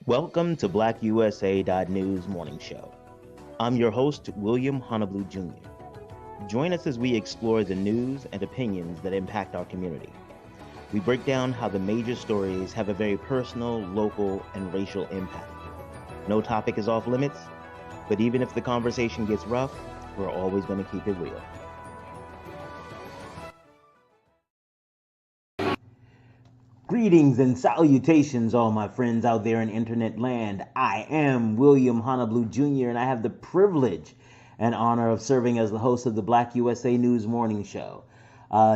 Welcome to BlackUSA.news morning show. I'm your host, William Honolulu Jr. Join us as we explore the news and opinions that impact our community. We break down how the major stories have a very personal, local, and racial impact. No topic is off limits, but even if the conversation gets rough, we're always going to keep it real. Greetings and salutations, all my friends out there in internet land. I am William Honolulu Jr., and I have the privilege and honor of serving as the host of the Black USA News morning show.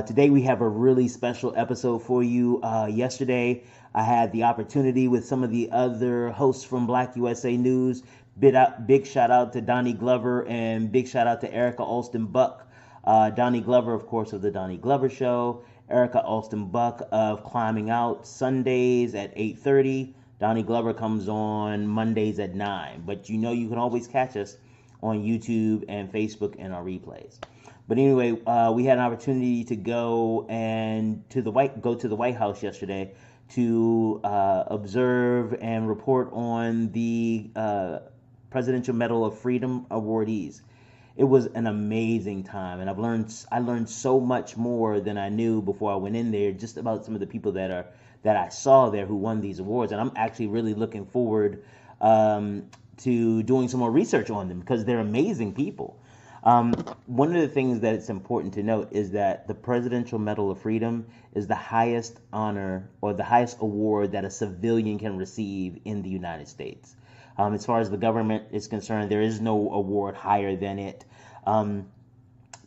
Today we have a really special episode for you. Yesterday I had the opportunity with some of the other hosts from Black USA News. Big shout out to Donnie Glover and big shout out to Erica Alston Buck. Donnie Glover, of course, of the Donnie Glover Show. Erica Alston Buck of Climbing Out Sundays at 8:30. Donnie Glover comes on Mondays at 9. But you know you can always catch us on YouTube and Facebook and our replays. But anyway, we had an opportunity to go to the White House yesterday to observe and report on the Presidential Medal of Freedom awardees. It was an amazing time, and I learned so much more than I knew before I went in there, just about some of the people that I saw there who won these awards. And I'm actually really looking forward to doing some more research on them because they're amazing people. One of the things that it's important to note is that the Presidential Medal of Freedom is the highest honor or the highest award that a civilian can receive in the United States. As far as the government is concerned, there is no award higher than it.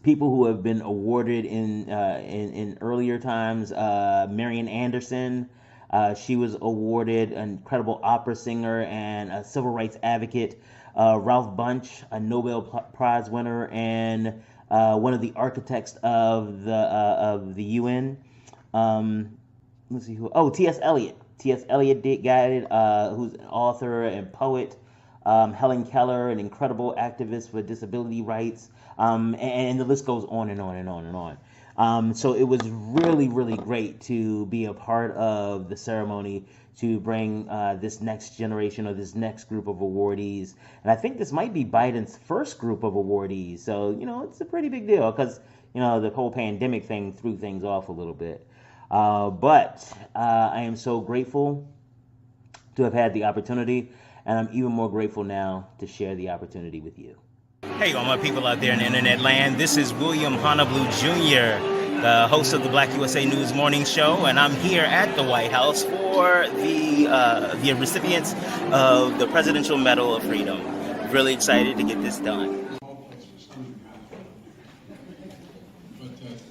People who have been awarded in earlier times, Marian Anderson, she was awarded an incredible opera singer and a civil rights advocate. Ralph Bunche, a Nobel Prize winner and one of the architects of the UN. Let's see who. Oh, T.S. Eliot. T.S. Eliot got it, who's an author and poet. Helen Keller, an incredible activist for disability rights. And the list goes on and on and on and on. So it was really, really great to be a part of the ceremony to bring this next generation or this next group of awardees. And I think this might be Biden's first group of awardees. So, it's a pretty big deal because, the whole pandemic thing threw things off a little bit. But I am so grateful to have had the opportunity, and I'm even more grateful now to share the opportunity with you. Hey, all my people out there in the internet land. This is William Honolulu Jr., the host of the Black USA News morning show, and I'm here at the White House for the recipients of the Presidential Medal of Freedom. Really excited to get this done.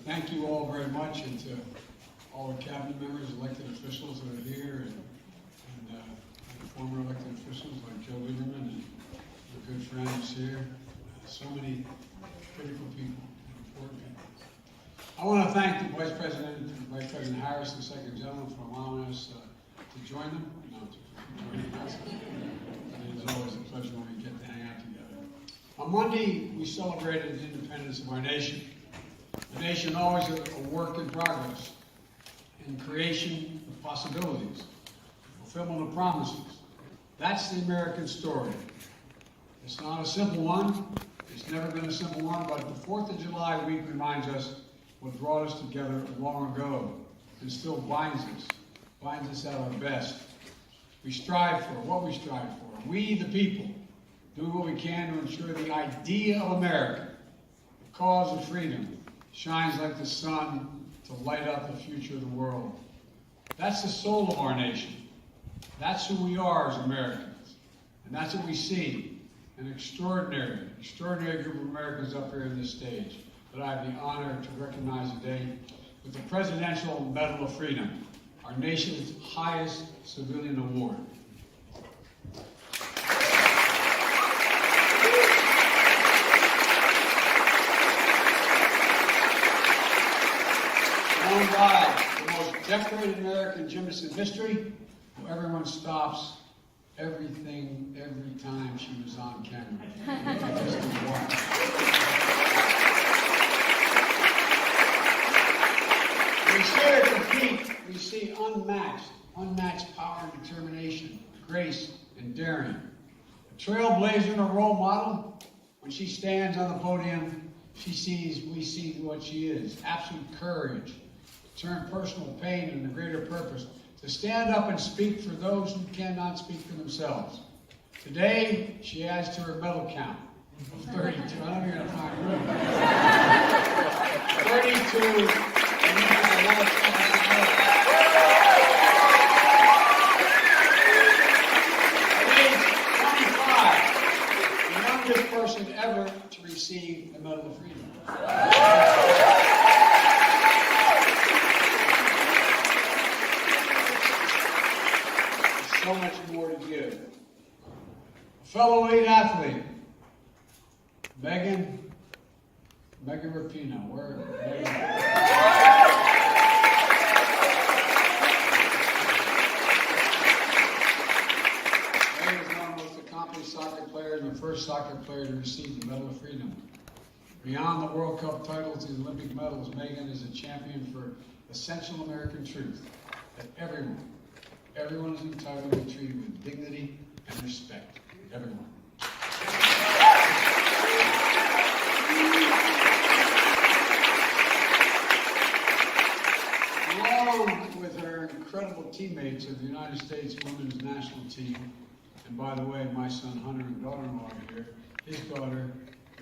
Thank you all very much, and to all the cabinet members, elected officials that are here, and former elected officials like Joe Lieberman and our good friends here. So many critical people, important people. I want to thank the Vice President Harris, the Second Gentleman, for allowing us to join them. Joining us. It is always a pleasure when we get to hang out together. On Monday, we celebrated the independence of our nation. The nation always a work in progress, in creation of possibilities, fulfillment of promises. That's the American story. It's not a simple one. It's never been a simple one, but the 4th of July week reminds us what brought us together long ago and still binds us at our best. We strive for what we strive for. We, the people, do what we can to ensure the idea of America, the cause of freedom, shines like the sun to light up the future of the world. That's the soul of our nation. That's who we are as Americans. And that's what we see. An extraordinary group of Americans up here on this stage that I have the honor to recognize today with the Presidential Medal of Freedom, our nation's highest civilian award. Won by the most decorated American gymnast in history, who everyone stops everything every time she was on camera. We see her compete. We see unmatched power and determination, grace and daring. A trailblazer and a role model. When she stands on the podium, we see what she is. Absolute courage. Turn personal pain into greater purpose. To stand up and speak for those who cannot speak for themselves. Today, she adds to her medal count of 32. I don't know if you're going to find room. 32. And you have a lot of At age 25, the youngest person ever to receive the Medal of Freedom. So much more to give. Fellow elite athlete, Megan Rapinoe. Where? Megan is one of the most accomplished soccer players and the first soccer player to receive the Medal of Freedom. Beyond the World Cup titles and Olympic medals, Megan is a champion for essential American truth that everyone is entitled to be treated with dignity and respect. Everyone. Along with her incredible teammates of the United States Women's National Team, and by the way, my son Hunter and daughter-in-law are here. His daughter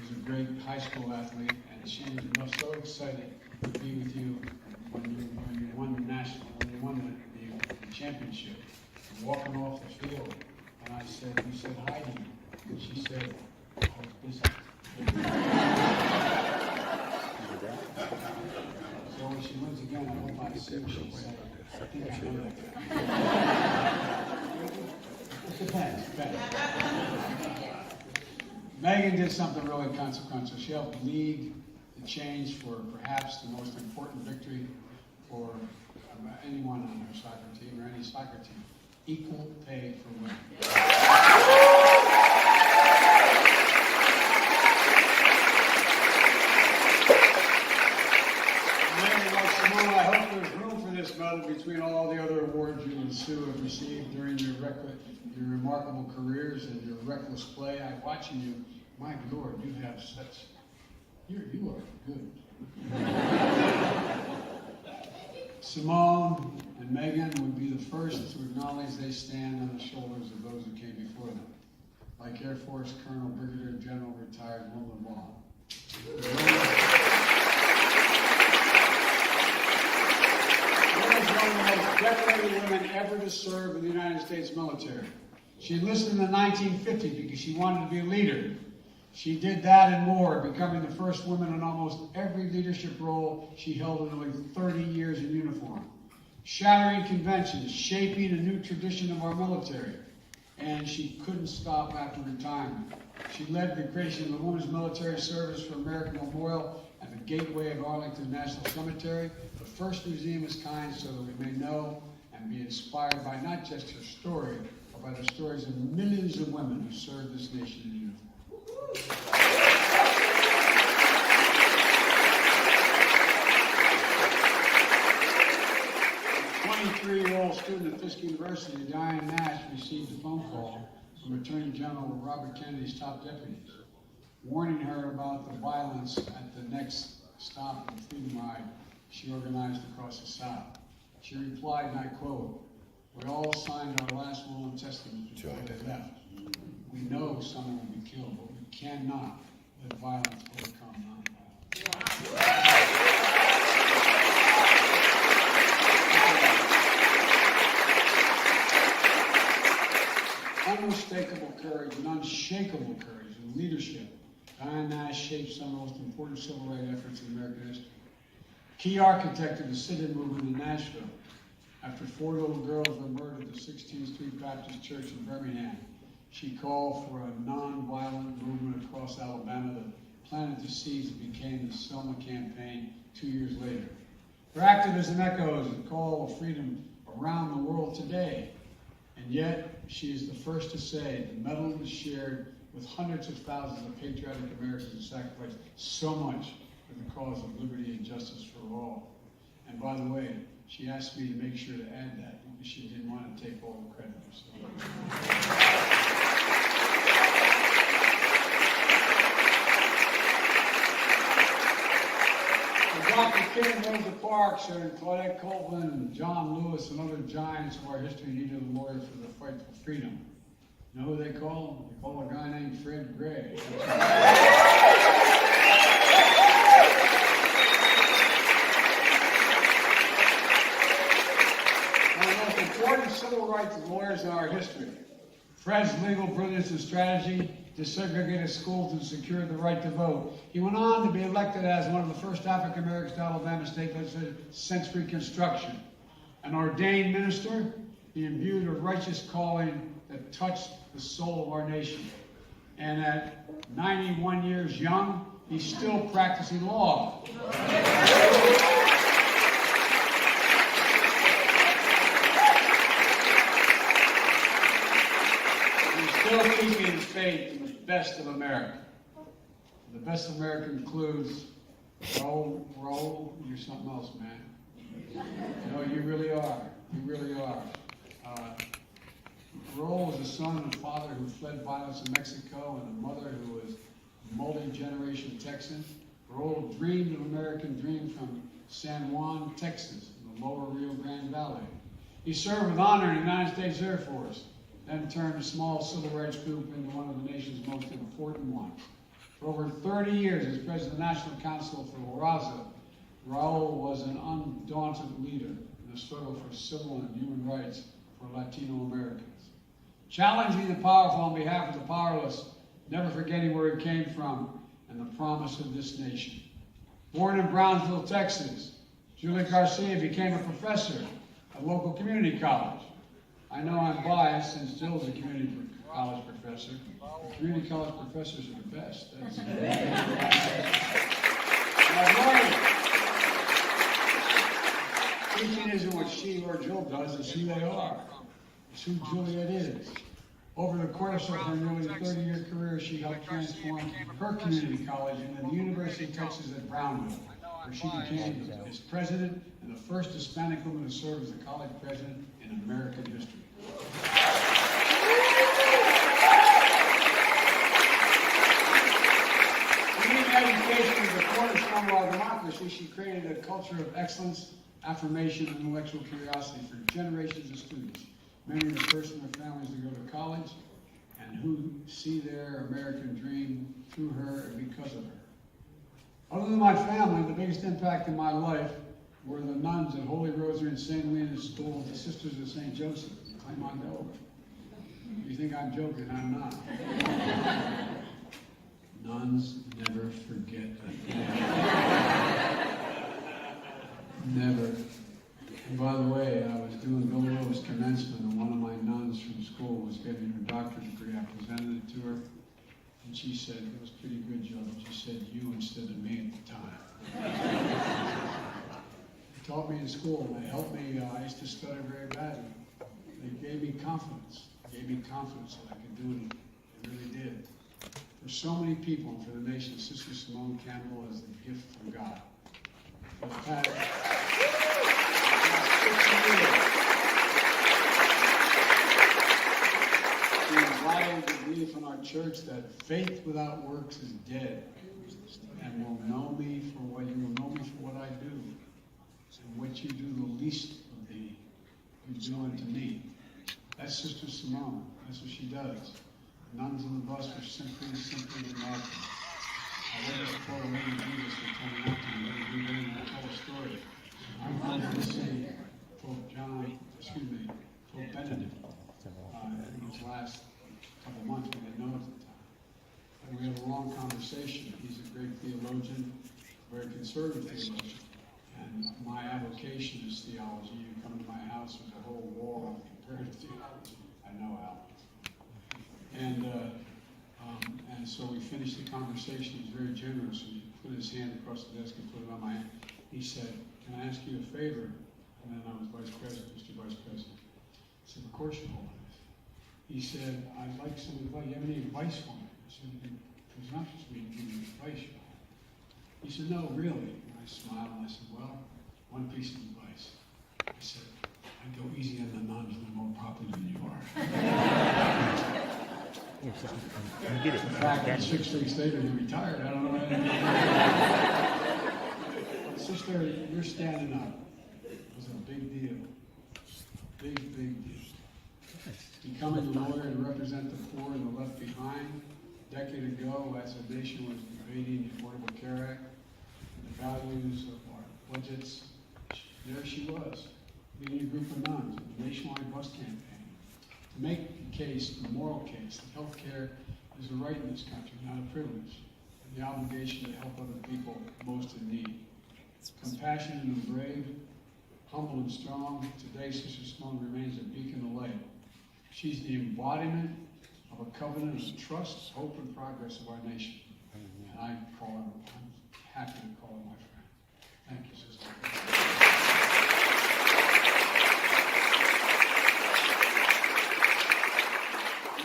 is a great high school athlete, and she was so excited to be with you when you won the championship. Walking off the field, and I said, "You said hi to me," and she said, "I was busy." So when she wins again, I hope I see her. She'll say, "I think I know that." It depends. Megan did something really consequential. She helped lead the change for perhaps the most important victory for anyone on her soccer team or any soccer team. Equal pay for women. Simone, I hope there's room for this medal between all the other awards you and Sue have received during your remarkable careers and your reckless play. I'm watching you. My Lord, you have such. You are good. Simone and Megan would be the first to acknowledge they stand on the shoulders of those who came before them, like Air Force Colonel Brigadier General retired Wilma Vaughn. One of the most decorated women ever to serve in the United States military. She enlisted in the 1950s because she wanted to be a leader. She did that and more, becoming the first woman in almost every leadership role she held in nearly 30 years in uniform. Shattering conventions, shaping a new tradition of our military. And she couldn't stop after retirement. She led the creation of the Women's Military Service for American Memorial and the Gateway of Arlington National Cemetery, the first museum of its kind, so that we may know and be inspired by not just her story, but by the stories of millions of women who served this nation in uniform. 23-year-old student at Fisk University, Diane Nash, received a phone call from Attorney General Robert Kennedy's top deputies, warning her about the violence at the next stop of the Freedom Ride she organized across the South. She replied, and I quote, "We all signed our last will and testament before they left. We know someone will be killed, but we cannot let violence overcome nonviolence." Unmistakable courage and unshakable courage and leadership, Diane Nash shaped some of the most important civil rights efforts in American history. Key architect of the sit-in movement in Nashville. After 4 little girls were murdered at the 16th Street Baptist Church in Birmingham, she called for a non-violent movement across Alabama that planted the seeds that became the Selma Campaign 2 years later. Her activism echoes the call of freedom around the world today. And yet, she is the first to say the medal was shared with hundreds of thousands of patriotic Americans who sacrificed so much for the cause of liberty and justice for all. And by the way, she asked me to make sure to add that because she didn't want to take all the credit. So. King, Rosa Parks, and Claudette Copeland, John Lewis, and other giants of our history needed a lawyer for the fight for freedom. You know who they call? They call a guy named Fred Gray. One of the most important civil rights lawyers in our history. Fred's legal brilliance and strategy desegregated schools and secured the right to vote. He went on to be elected as one of the first African Americans to Alabama state legislature since Reconstruction. An ordained minister, he imbued a righteous calling that touched the soul of our nation. And at 91 years young, he's still practicing law. Still keeping his faith in the best of America. The best of America includes Raul, you're something else, man. No, you really are. You really are. Raul was a son and a father who fled violence in Mexico and a mother who was a multi-generation Texan. Raul dreamed an American dream from San Juan, Texas, in the lower Rio Grande Valley. He served with honor in the United States Air Force, then turned a small civil rights group into one of the nation's most important ones. For over 30 years as president of the National Council for Raza, Raul was an undaunted leader in the struggle for civil and human rights for Latino Americans. Challenging the powerful on behalf of the powerless, never forgetting where he came from and the promise of this nation. Born in Brownsville, Texas, Julie Garcia became a professor at a local community college. I know I'm biased since Jill's a community college professor. The community college professors are the best. Teaching isn't what she or Jill does, it's who they are. It's who Juliet is. Over the course of her nearly 30-year career, she helped transform her community college into the University of Texas at Brownville, where she became its president and the first Hispanic woman to serve as the college president in American history. Community education is the cornerstone of our democracy. She created a culture of excellence, affirmation, and intellectual curiosity for generations of students, many of the first in their families to go to college, and who see their American dream through her and because of her. Other than my family, the biggest impact in my life were the nuns at Holy Rosary and St. Lena's School, the Sisters of St. Joseph in Claymont, Delaware. You think I'm joking? I'm not. Nuns never forget that. Never. And by the way, I was doing Bill Lewis commencement, and one of my nuns from school was getting her doctorate degree. I presented it to her, and she said, it was pretty good, Joe. She said, you instead of me at the time. They taught me in school, and they helped me. I used to stutter very badly. They gave me confidence. They gave me confidence that I could do it. They really did. For so many people, and for the nation, Sister Simone Campbell is a gift from God. For the past 60 years, she invited the belief in our church that faith without works is dead, and will know me for what you will know me for what I do, and what you do the least of me, you do unto me. That's Sister Simone. That's what she does. Nuns on the bus were simply remarkable. I never support a lady Jesus for coming up to me. Let me do and tell a story. I'm honored to see Pope Benedict. In his last couple months, we didn't know at the time. And we had a long conversation. He's a great theologian, very conservative theologian. And my avocation is theology. You come to my house with a whole wall of comparative theology. I know how. And so we finished the conversation. He was very generous. He put his hand across the desk and put it on my hand. He said, can I ask you a favor? And then I was Vice President, Mr. Vice President. I said, of course, Your Holiness. He said, I'd like some advice. You have any advice for me? I said, it's not just me to give you advice, Your Holiness. He said, no, really. And I smiled and I said, well, one piece of advice. I said, I'd go easy on the nuns. They're more popular than you are. You get it. In fact, 6 weeks later, he retired. I don't know. So Sister, you're standing up. It was a big deal. Big, big deal. Becoming a lawyer to represent the poor and the left behind. A decade ago, as a nation was debating the Affordable Care Act and the values of our budgets, there she was, leading a group of nuns in a nationwide bus campaign to make the case, the moral case, that health care is a right in this country, not a privilege, and the obligation to help other people most in need. Compassionate and brave, humble and strong, today Sister Sloan remains a beacon of light. She's the embodiment of a covenant of trust, hope, and progress of our nation. And I'm happy to call her my friend. Thank you, Sister.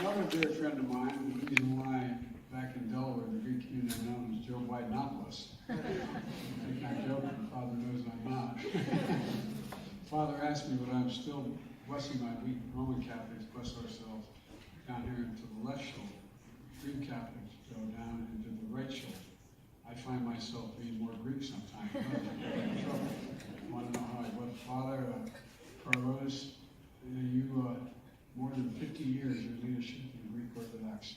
Another dear friend of mine, the reason why back in Delaware, the Greek community are known as Joe Bidenopoulos. I'm not joking, Father knows I'm not. Father asked me, but I'm still blessing my weak Roman Catholics, bless ourselves, down here into the left shoulder. Greek Catholics go down into the right shoulder. I find myself being more Greek sometimes. I want to know how I went. Father, Carlos, you more than 50 years, your leadership in the Greek Orthodox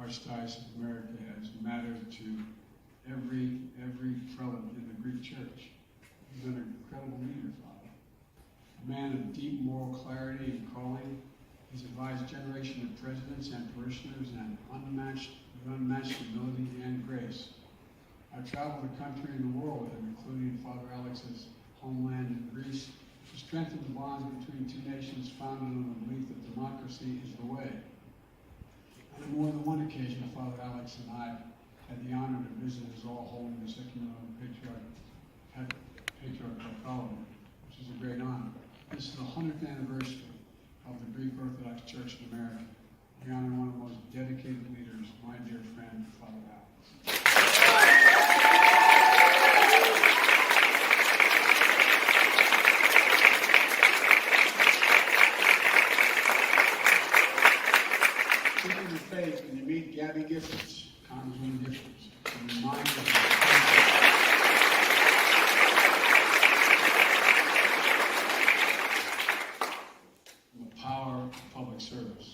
Archdiocese of America has mattered to every prelate in the Greek Church. You've been an incredible leader, Father. A man of deep moral clarity and calling. He's advised a generation of presidents and parishioners and unmatched humility and grace. I've traveled the country and the world with him, including Father Alex's homeland in Greece, to strengthen the bonds between two nations founded on the belief that democracy is the way. On more than one occasion, Father Alex and I had the honor to visit his all-holiness Ecumenical Patriarch Bartholomew, which is a great honor. This is the 100th anniversary of the Greek Orthodox Church in America. We honor one of the most dedicated leaders, my dear friend, Father Alex. Speaking of faith, when you meet Gabby Giffords, Congresswoman Giffords, and remind us of the power of public service.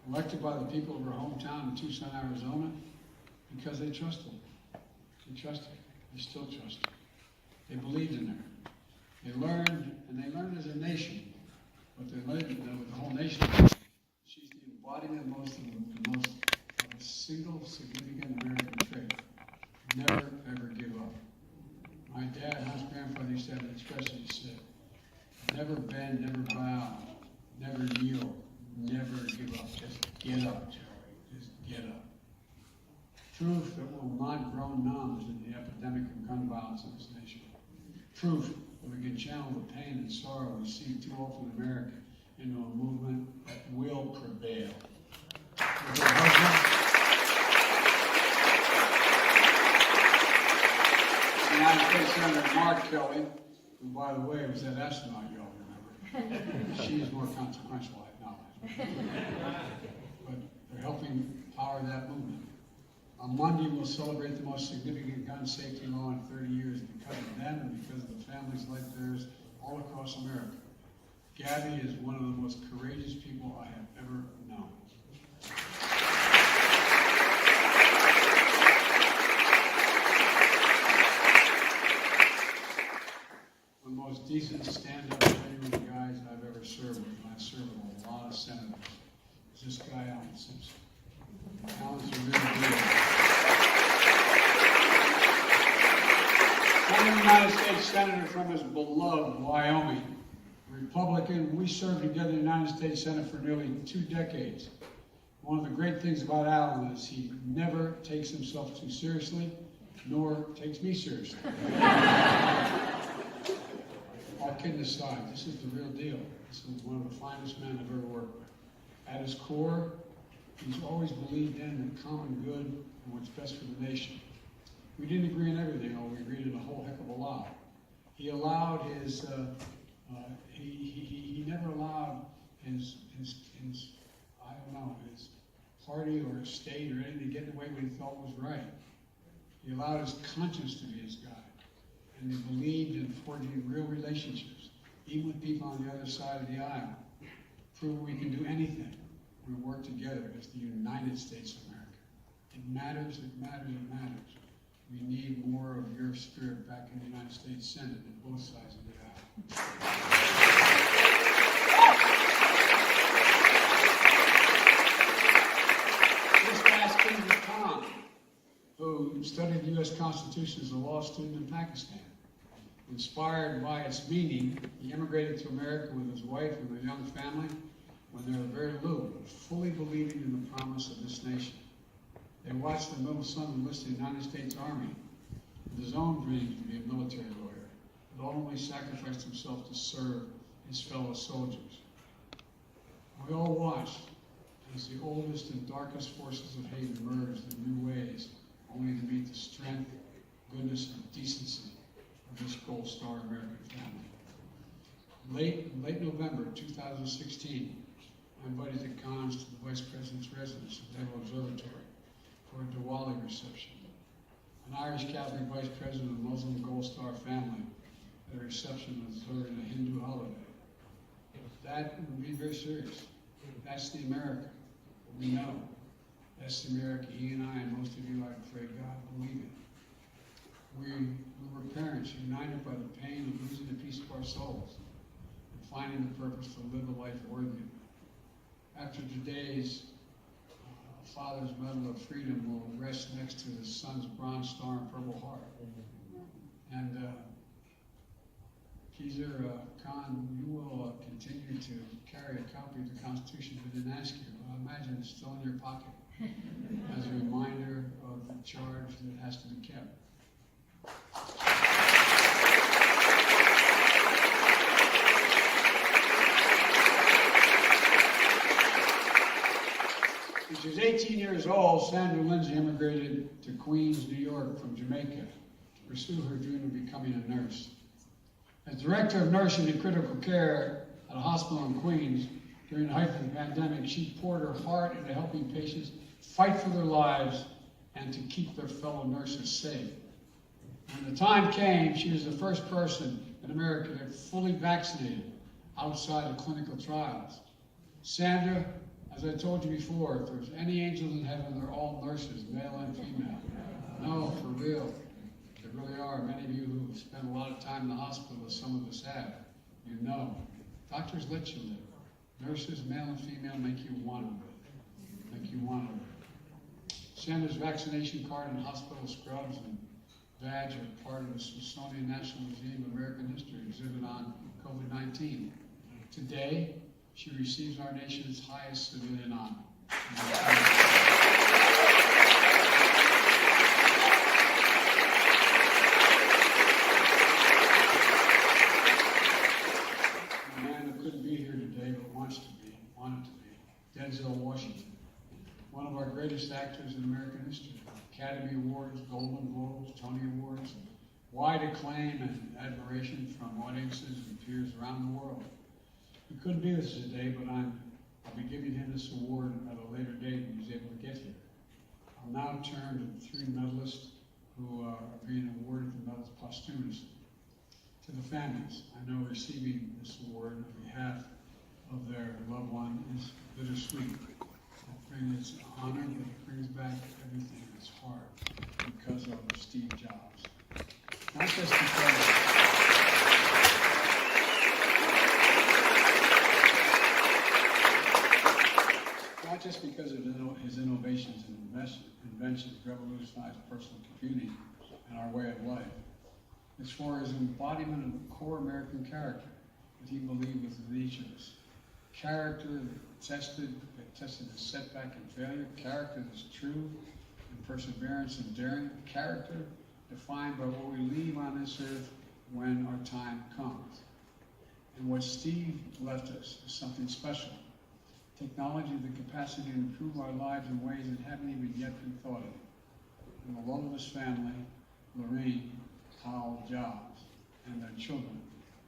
Elected by the people of her hometown in Tucson, Arizona, because they trusted her. They trusted her. They still trust her. They believed in her. They learned as a nation, but they learned with the whole nation. She's the embodiment of of a single significant American trait. Never, ever give up. My dad, house grandfather, used to have an expression. He said, never bend, never bow, never yield, never give up. Just get up, Joey. Just get up. Proof that will not grow numb in the epidemic of gun violence in this nation. Proof that we can channel the pain and sorrow we see too often in America into a movement that will prevail. United States Senator Mark Kelly, who, by the way, was that astronaut you all remember. She is more consequential, I acknowledge. But they're helping power that movement. On Monday, we'll celebrate the most significant gun safety law in 30 years because of them and because of the families like theirs all across America. Gabby is one of the most courageous people I have ever known. One of the most decent, stand-up, genuine guys I've ever served with, and I've served with a lot of senators, is this guy, Alan Simpson. Alan's a real deal. Former United States Senator from his beloved Wyoming. Republican, we served together in the United States Senate for nearly 2 decades. One of the great things about Alan is he never takes himself too seriously, nor takes me seriously. All kidding aside, this is the real deal. This is one of the finest men I've ever worked with. At his core, he's always believed in the common good and what's best for the nation. We didn't agree on everything, or we agreed on a whole heck of a lot. He allowed his he never allowed his I don't know, his party or his state or anything to get in the way what he thought was right. He allowed his conscience to be his guide. and they believed in forging real relationships, even with people on the other side of the aisle. Prove we can do anything. We work together as the United States of America. It matters, it matters, it matters. We need more of your spirit back in the United States Senate and both sides of the aisle. This past Kingdom Khan, who studied the U.S. Constitution as a law student in Pakistan. Inspired by its meaning, he immigrated to America with his wife and a young family when they were very little, fully believing in the promise of this nation. They watched their middle son enlist in the United States Army with his own dream to be a military lawyer, but ultimately sacrificed himself to serve his fellow soldiers. We all watched as the oldest and darkest forces of hate emerged in new ways, only to meet the strength, goodness, and decency of this Gold Star American family. Late November 2016, I invited the Khans to the Vice President's residence at Naval Observatory for a Diwali reception. An Irish Catholic Vice President of the Muslim Gold Star family at a reception observing a Hindu holiday. That would be very serious. That's the America we know. That's the America he and I and most of you, I pray God, believe in. We were parents united by the pain of losing a piece of our souls and finding the purpose to live a life worthy of it. After today's Father's Medal of Freedom will rest next to his son's Bronze Star and Purple Heart. And Keezer Khan, you will continue to carry a copy of the Constitution. I didn't ask you, but I imagine it's still in your pocket as a reminder of the charge that has to be kept. When she was 18 years old, Sandra Lindsay immigrated to Queens, New York from Jamaica to pursue her dream of becoming a nurse. As director of nursing and critical care at a hospital in Queens during the height of the pandemic, she poured her heart into helping patients fight for their lives and to keep their fellow nurses safe. When the time came, she was the first person in America that fully vaccinated outside of clinical trials. Sandra, as I told you before, if there's any angels in heaven, they're all nurses, male and female. No, for real. There really are. Many of you who have spent a lot of time in the hospital, as some of us have, you know. Doctors let you live. Nurses, male and female, make you want to live. Make you want to live. Sandra's vaccination card and hospital scrubs and badge are part of the Smithsonian National Museum of American History exhibit on COVID-19. Today, she receives our nation's highest civilian honor. A man who couldn't be here today but wants to be, wanted to be, Denzel Washington, one of our greatest actors in American history. Academy Awards, Golden Globes, Tony Awards, wide acclaim and admiration from audiences and peers around the world. He couldn't be with us today, but I'll be giving him this award at a later date when he's able to get here. I'll now turn to the three medalists who are being awarded the medals posthumously. To the families, I know receiving this award on behalf of their loved one is bittersweet. It's an honor, but it brings back everything that's hard because of Steve Jobs. Not just because of his innovations and inventions revolutionized personal computing and our way of life. It's for his embodiment of the core American character that he believed was in each of us. Character that tested the setback and failure, character that's true, and perseverance and daring, character defined by what we leave on this earth when our time comes. And what Steve left us is something special. Technology, the capacity to improve our lives in ways that haven't even yet been thought of. And the love of his family, Lorraine, Howell, Jobs, and their children,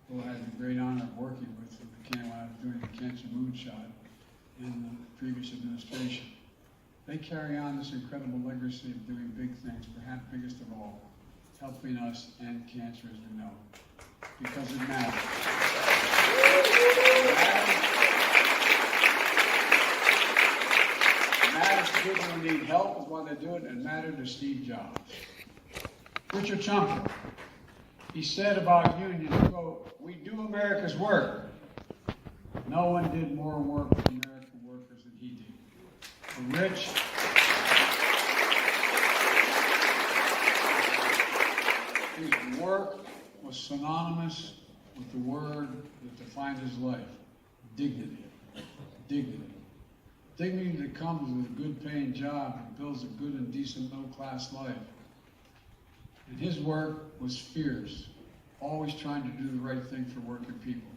who I had the great honor of working with when I was doing the cancer moonshot in the previous administration. They carry on this incredible legacy of doing big things, perhaps biggest of all, helping us end cancer as we know it. Because it matters. It matters to people who need help is why they do it, and it mattered to Steve Jobs. Richard Trumka, he said about unions, quote, "We do America's work. No one did more work for American workers than he did." For Rich, his work was synonymous with the word that defined his life: dignity. Dignity. Dignity that comes with a good paying job and builds a good and decent middle class life. And his work was fierce, always trying to do the right thing for working people,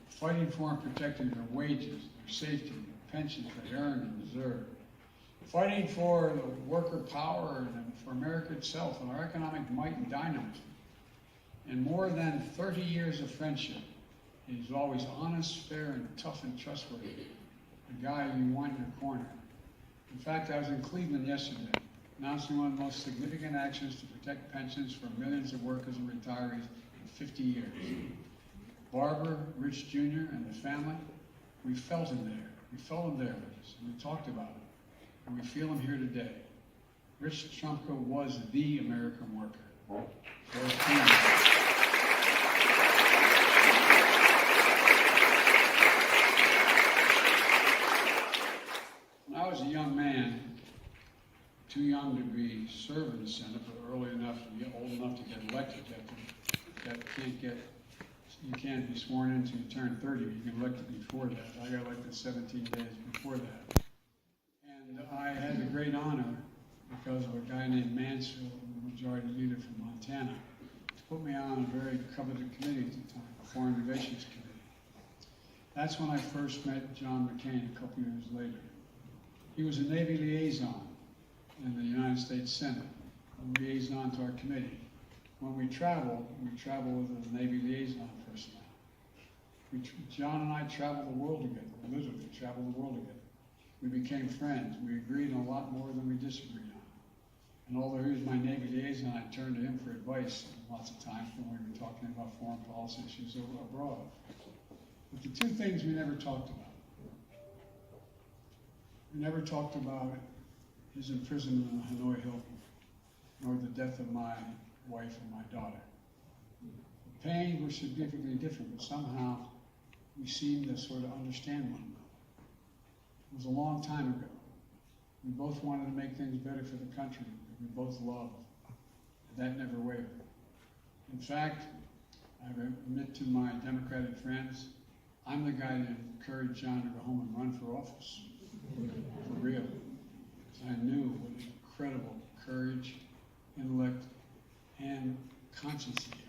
fighting for and protecting their wages, their safety, their pensions they earn and deserve, fighting for the worker power and for America itself and our economic might and dynamism. In more than 30 years of friendship, he's always honest, fair, and tough and trustworthy. A guy you want in your corner. In fact, I was in Cleveland yesterday, announcing one of the most significant actions to protect pensions for millions of workers and retirees in 50 years. Barbara, Rich Jr., and the family, we felt him there. We felt him there with us, and we talked about it. And we feel him here today. Rich Trumka was the American worker. When I was a young man, too young to be serving the Senate, but early enough to get old enough to get elected. You can't be sworn in until you turn 30. You get elected before that. I got elected 17 days before that. And I had the great honor, because of a guy named Mansfield, the majority leader from Montana, to put me on a very coveted committee at the time, a Foreign Relations Committee. That's when I first met John McCain a couple years later. He was a Navy liaison in the United States Senate, a liaison to our committee. When we traveled with a Navy liaison personnel. John and I traveled the world together, literally traveled the world together. We became friends. We agreed on a lot more than we disagreed on. And although he was my Navy liaison, I turned to him for advice lots of times when we were talking about foreign policy issues abroad. But the two things we never talked about. We never talked about his imprisonment in Hanoi Hilton, nor the death of my wife and my daughter. The pains were significantly different, but somehow we seemed to sort of understand one another. It was a long time ago. We both wanted to make things better for the country that we both loved. And that never wavered. In fact, I admit to my Democratic friends, I'm the guy that encouraged John to go home and run for office. For real. Because I knew what incredible courage, intellect, and conscience he had.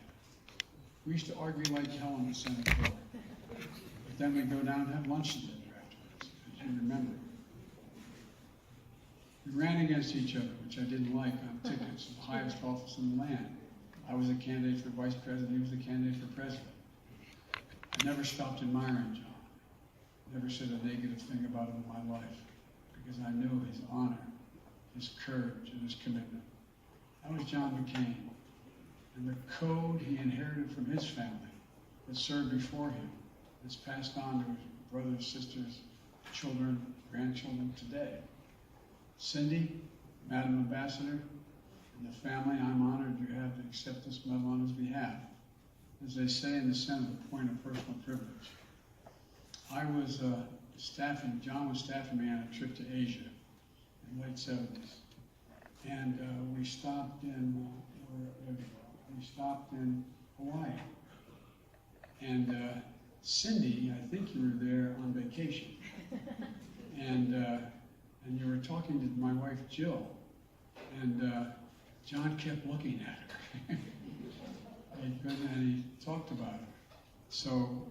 We used to argue like hell in the Senate floor. But then we'd go down and have lunch together afterwards, as you remember. We ran against each other, which I didn't like, on tickets of the highest office in the land. I was a candidate for vice president, he was a candidate for president. I never stopped admiring John. Never said a negative thing about him in my life, because I knew his honor, his courage, and his commitment. That was John McCain. And the code he inherited from his family that served before him is passed on to his brothers, sisters, children, grandchildren today. Cindy, Madam Ambassador, and the family, I'm honored you have to accept this medal on his behalf. As they say in the Senate, a point of personal privilege. I was John was staffing me on a trip to Asia in the late 70s. And we stopped in, Hawaii. And Cindy, I think you were there on vacation. And you were talking to my wife, Jill. And John kept looking at her. and he talked about her. So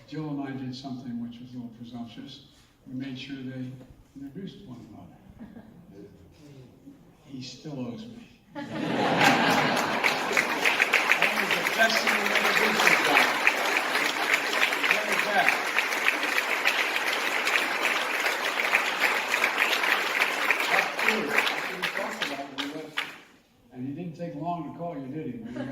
Jill and I did something which was a little presumptuous. We made sure they introduced one another. He still owes me. That was the best thing we ever did for John. Never back. After we talked about it, we left, and he didn't take long to call. you, did he? Man?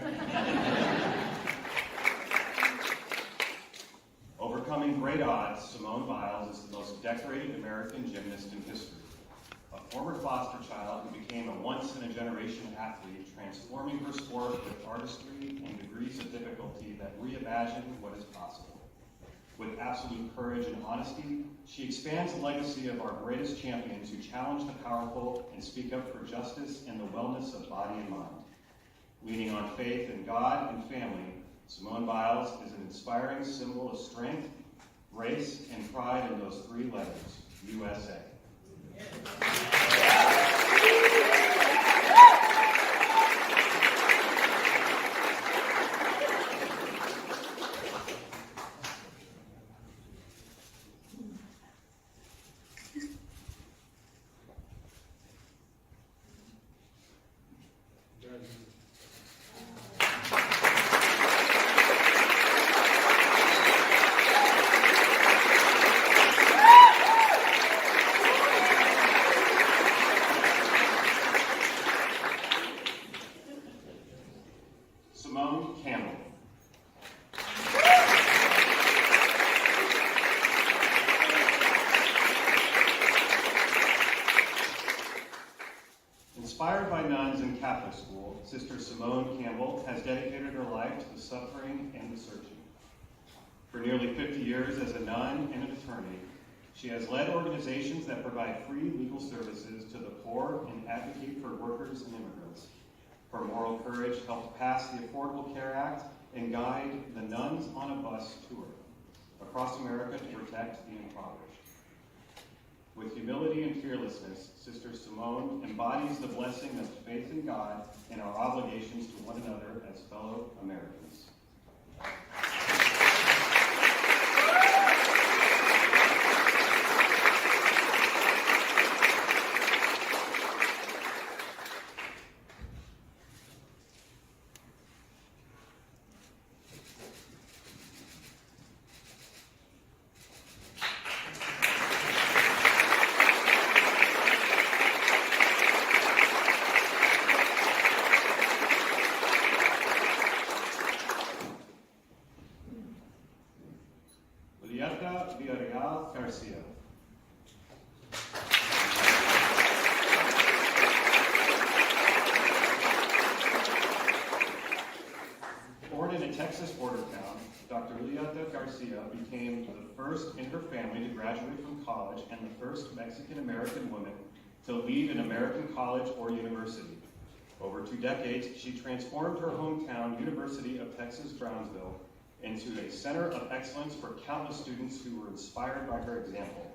Overcoming great odds, Simone Biles is the most decorated American gymnast in history. A former foster child who became a once-in-a-generation athlete, transforming her sport with artistry and degrees of difficulty that reimagine what is possible. With absolute courage and honesty, she expands the legacy of our greatest champions who challenge the powerful and speak up for justice and the wellness of body and mind. Leaning on faith in God and family, Simone Biles is an inspiring symbol of strength, grace, and pride in those three letters, USA. Simone Campbell. Inspired by nuns in Catholic school, Sister Simone Campbell has dedicated her life to the suffering and the searching. For nearly 50 years as a nun and an attorney, she has led organizations that provide free legal services to the poor and advocate for workers and immigrants. Her moral courage helped pass the Affordable Care Act and guide the Nuns on a Bus tour across America to protect the impoverished. With humility and fearlessness, Sister Simone embodies the blessing of faith in God and our obligations to one another as fellow Americans. Garcia. Born in a Texas border town, Dr. Julieta Garcia became the first in her family to graduate from college and the first Mexican-American woman to lead an American college or university. Over 2 decades, she transformed her hometown, University of Texas, Brownsville, into a center of excellence for countless students who were inspired by her example.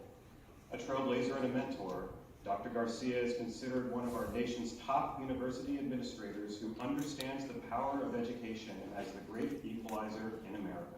A trailblazer and a mentor, Dr. Garcia is considered one of our nation's top university administrators who understands the power of education as the great equalizer in America.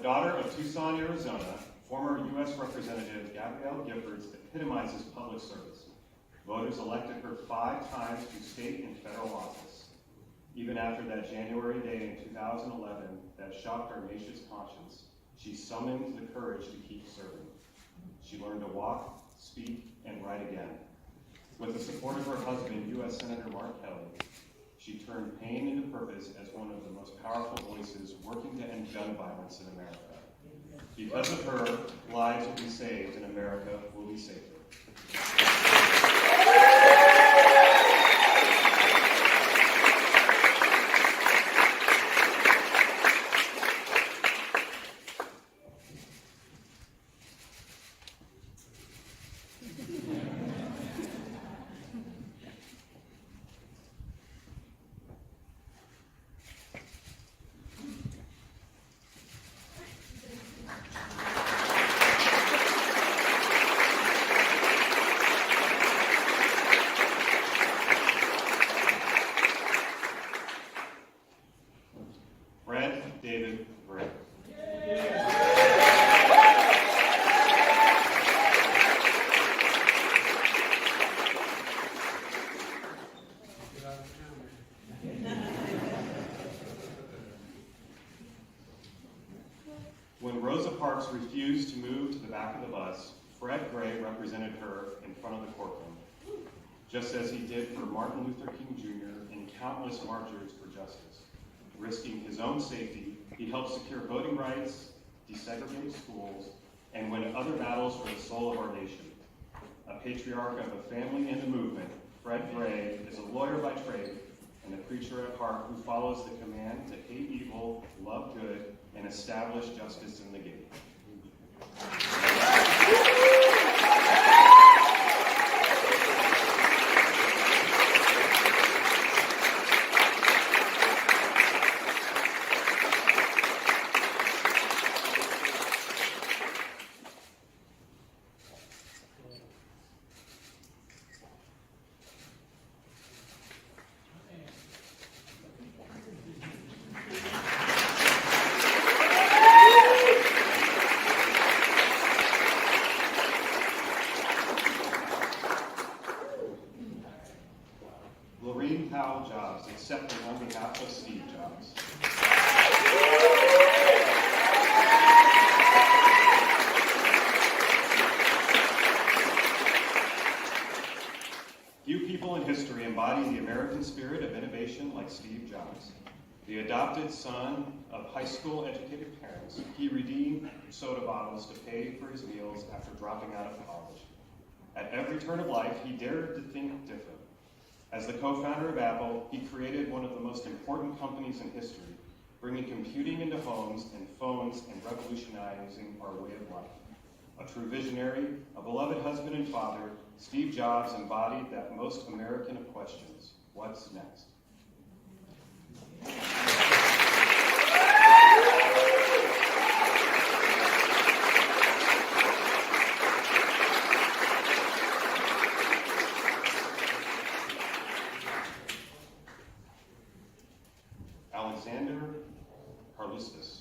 Daughter of Tucson, Arizona, former U.S. Representative Gabrielle Giffords epitomizes public service. Voters elected her 5 times to state and federal office. Even after that January day in 2011 that shocked our nation's conscience, she summoned the courage to keep serving. She learned to walk, speak, and write again. With the support of her husband, U.S. Senator Mark Kelly, she turned pain into purpose as one of the most powerful voices working to end gun violence in America. Because of her, lives will be saved and America will be safer. back of the bus, Fred Gray represented her in front of the courtroom, just as he did for Martin Luther King Jr. and countless marchers for justice. Risking his own safety, he helped secure voting rights, desegregate schools, and win other battles for the soul of our nation. A patriarch of a family and a movement, Fred Gray is a lawyer by trade and a preacher at heart who follows the command to hate evil, love good, and establish justice in the game. Jobs, accepting on behalf of Steve Jobs. Few people in history embody the American spirit of innovation like Steve Jobs. The adopted son of high school educated parents, he redeemed soda bottles to pay for his meals after dropping out of college. At every turn of life, he dared to think different. As the co-founder of Apple, he created one of the most important companies in history, bringing computing into homes and phones and revolutionizing our way of life. A true visionary, a beloved husband and father, Steve Jobs embodied that most American of questions: what's next? Alexander Carlustis.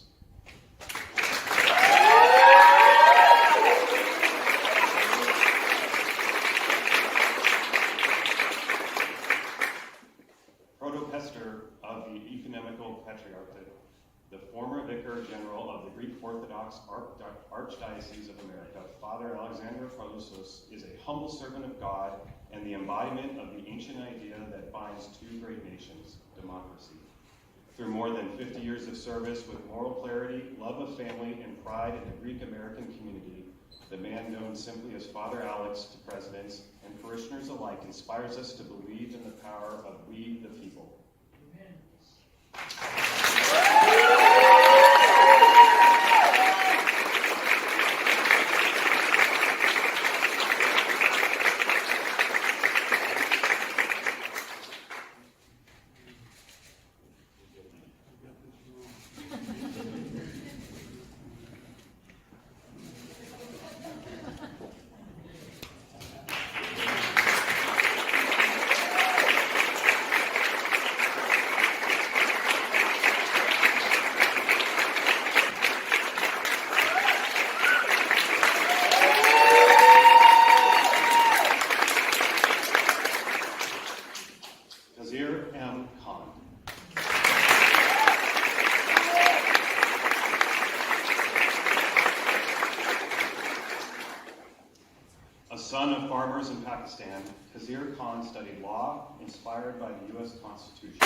Protopester of the Ecumenical Patriarchate, the former Vicar General of the Greek Orthodox Archdiocese of America, Father Alexander Carlustis is a humble servant of God and the embodiment of the ancient idea that binds two great nations, democracy. Through more than 50 years of service with moral clarity, love of family, and pride in the Greek-American community, the man known simply as Father Alex to presidents and parishioners alike inspires us to believe in the power of we the people. Amen. Son of farmers in Pakistan, Khazir Khan studied law, inspired by the U.S. Constitution.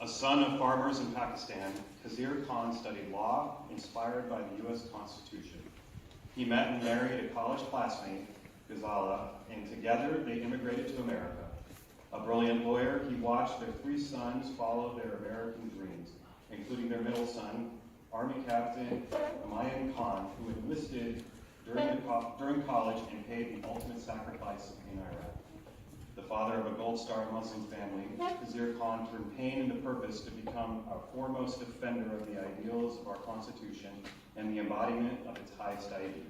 A son of farmers in Pakistan, Khazir Khan studied law, inspired by the U.S. Constitution. He met and married a college classmate, Ghazala, and together they immigrated to America. A brilliant lawyer, he watched their three sons follow their American dreams, including their middle son, Army Captain Humayun Khan, who enlisted during college and paid the ultimate sacrifice in Iraq. The father of a Gold Star Muslim family, Khazir Khan turned pain into purpose to become a foremost defender of the ideals of our Constitution and the embodiment of its highest ideals.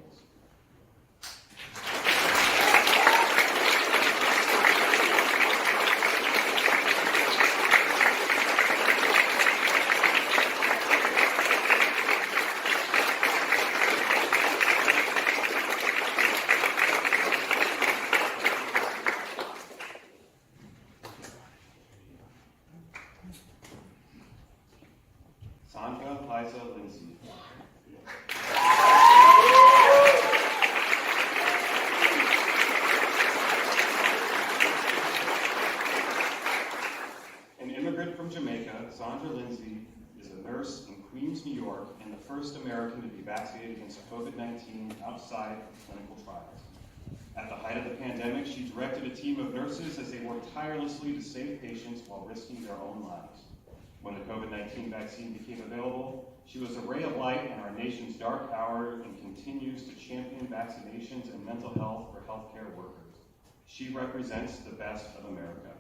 Sandra Liza Lindsay. An immigrant from Jamaica, Sandra Lindsay is a nurse in Queens, New York, and the first American to be vaccinated against COVID-19 outside of clinical trials. At the height of the pandemic, she directed a team of nurses as they worked tirelessly to save patients while risking their own lives. When the COVID-19 vaccine became available, she was a ray of light in our nation's dark hour and continues to champion vaccinations and mental health for healthcare workers. She represents the best of America.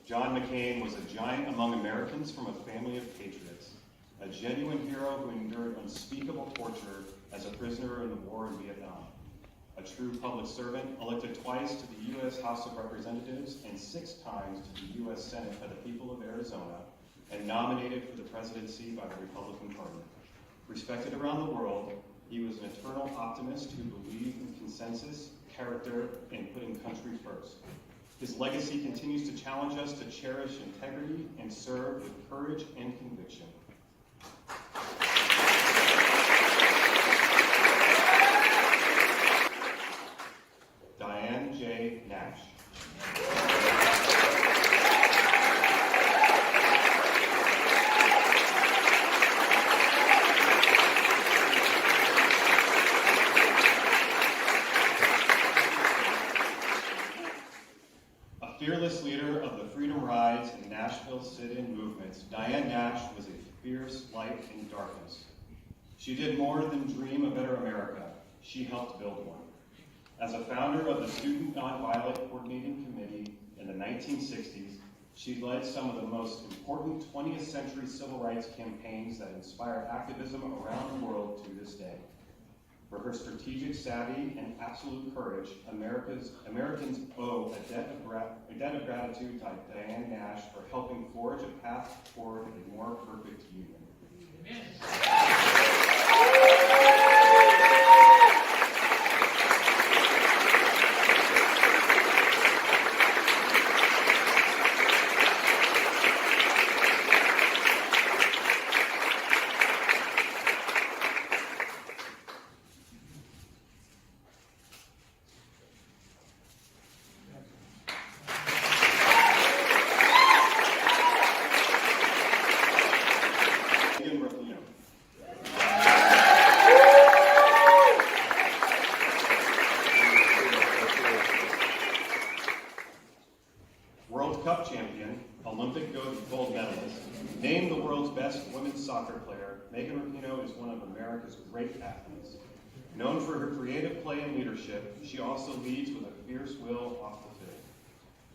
John McCain was a giant among Americans from a family of patriots, a genuine hero who endured unspeakable torture as a prisoner in the war in Vietnam, a true public servant elected twice to the U.S. House of Representatives and 6 times to the U.S. Senate by the people of Arizona, and nominated for the presidency by the Republican Party. Respected around the world, he was an eternal optimist who believed in consensus, character, and putting country first. His legacy continues to challenge us to cherish integrity and serve with courage and conviction. Diane J. Nash. Fearless leader of the Freedom Rides and Nashville sit-in movements, Diane Nash was a fierce light in darkness. She did more than dream a better America. She helped build one. As a founder of the Student Nonviolent Coordinating Committee in the 1960s, she led some of the most important 20th century civil rights campaigns that inspire activism around the world to this day. For her strategic savvy and absolute courage, Americans owe a debt of gratitude to Diane Nash for helping forge a path toward a more perfect union. Amen. World Cup champion, Olympic gold medalist, named the world's best women's soccer player, Megan Rapinoe is one of America's great athletes. Known for her creative play and leadership, she also leads with a fierce will off the field.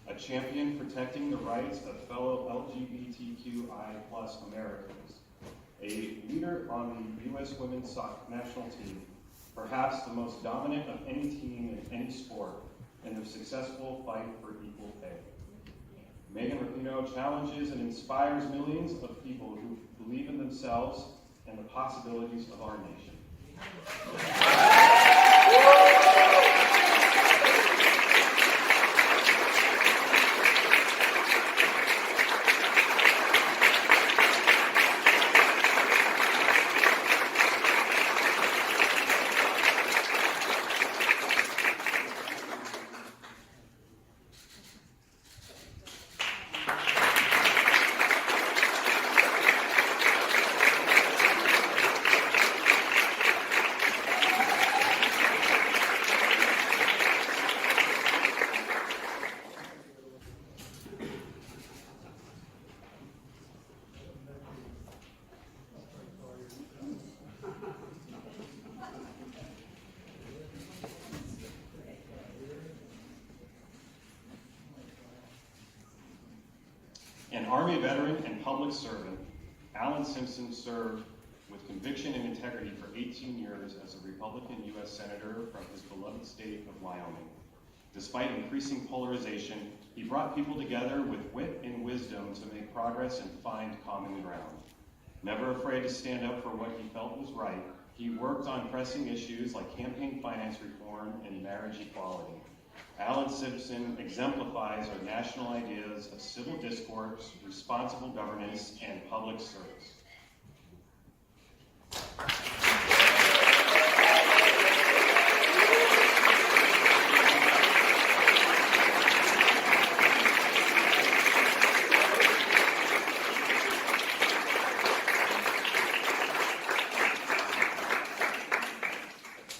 A champion protecting the rights of fellow LGBTQI+ Americans. A leader on the U.S. women's soccer national team, perhaps the most dominant of any team in any sport, in their successful fight for equal pay. Megan Rapinoe challenges and inspires millions of people who believe in themselves and the possibilities of our nation. An Army veteran and public servant, Alan Simpson served with conviction and integrity for 18 years as a Republican U.S. Senator from his beloved state of Wyoming. Despite increasing polarization, he brought people together with wit and wisdom to make progress and find common ground. Never afraid to stand up for what he felt was right, he worked on pressing issues like campaign finance reform and marriage equality. Alan Simpson exemplifies our national ideas of civil discourse, responsible governance, and public service.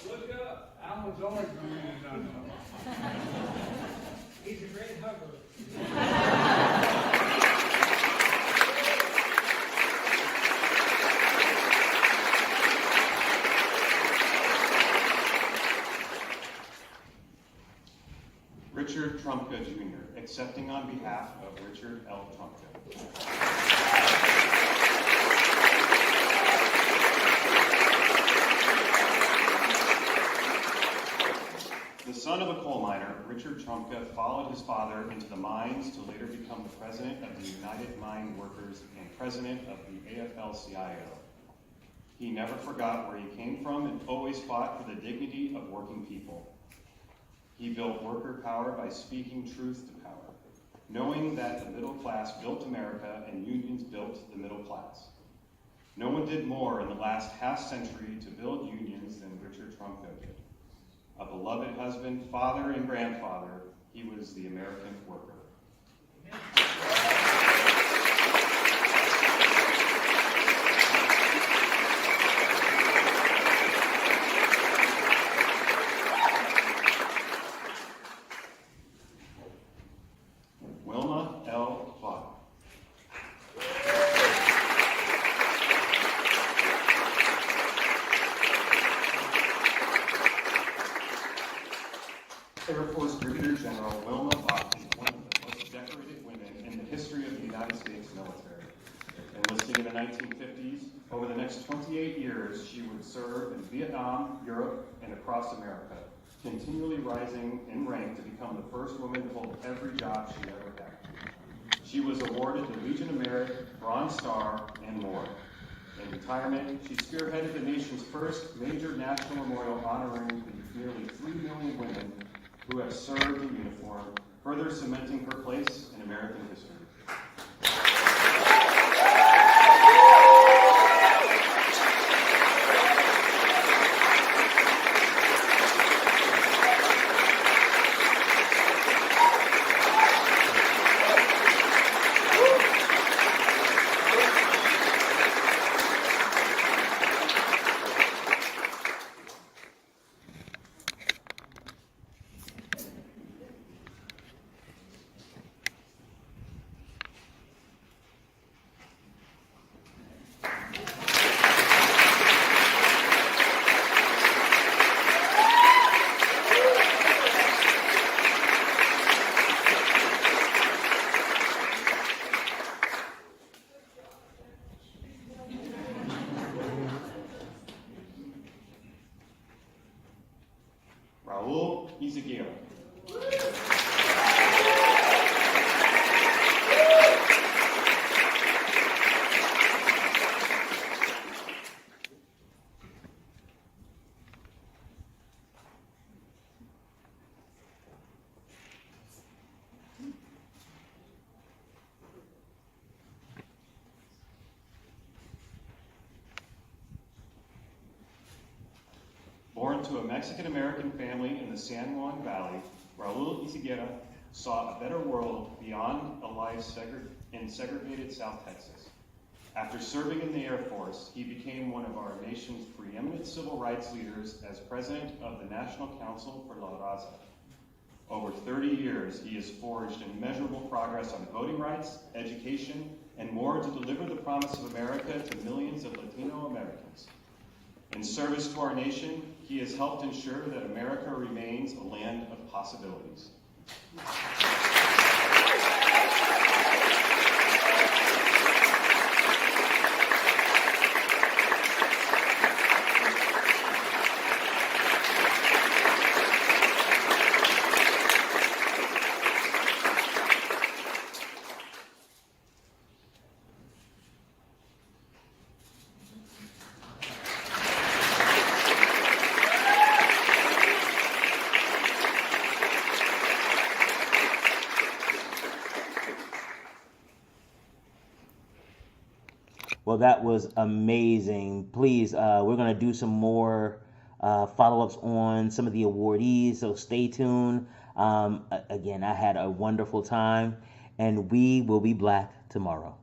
Look up. Alan's always going to done. He's a great hugger. Richard Trumpka Jr., accepting on behalf of Richard L. Trumpka. The son of a coal miner, Richard Trumpka followed his father into the mines to later become the president of the United Mine Workers and president of the AFL-CIO. He never forgot where he came from and always fought for the dignity of working people. He built worker power by speaking truth to power, knowing that the middle class built America and unions built the middle class. No one did more in the last half-century to build unions than Richard Trumpka did. A beloved husband, father, and grandfather, he was the American worker. Wilma L. Vaughn. Air Force Brigadier General Wilma Vaughn is one of the most decorated women in the history of the United States military. Enlisting in the 1950s, over the next 28 years, she would serve in Vietnam, Europe, and across America, continually rising in rank to become the first woman to hold every job she ever had. She was awarded the Legion of Merit, Bronze Star, and more. In retirement, she spearheaded the nation's first major national memorial honoring the nearly 3 million women who have served in uniform, further cementing her place in American history. Raul Izaguirre. Born to a Mexican-American family in the San Juan Valley, Raul Izaguirre saw a better world beyond a life in segregated South Texas. After serving in the Air Force, he became one of our nation's preeminent civil rights leaders as president of the National Council for La Raza. Over 30 years, he has forged immeasurable progress on voting rights, education, and more to deliver the promise of America to millions of Latino Americans. In service to our nation, he has helped ensure that America remains a land of possibilities. Well, that was amazing. Please, we're going to do some more follow-ups on some of the awardees, so stay tuned. Again, I had a wonderful time, and we will be black tomorrow.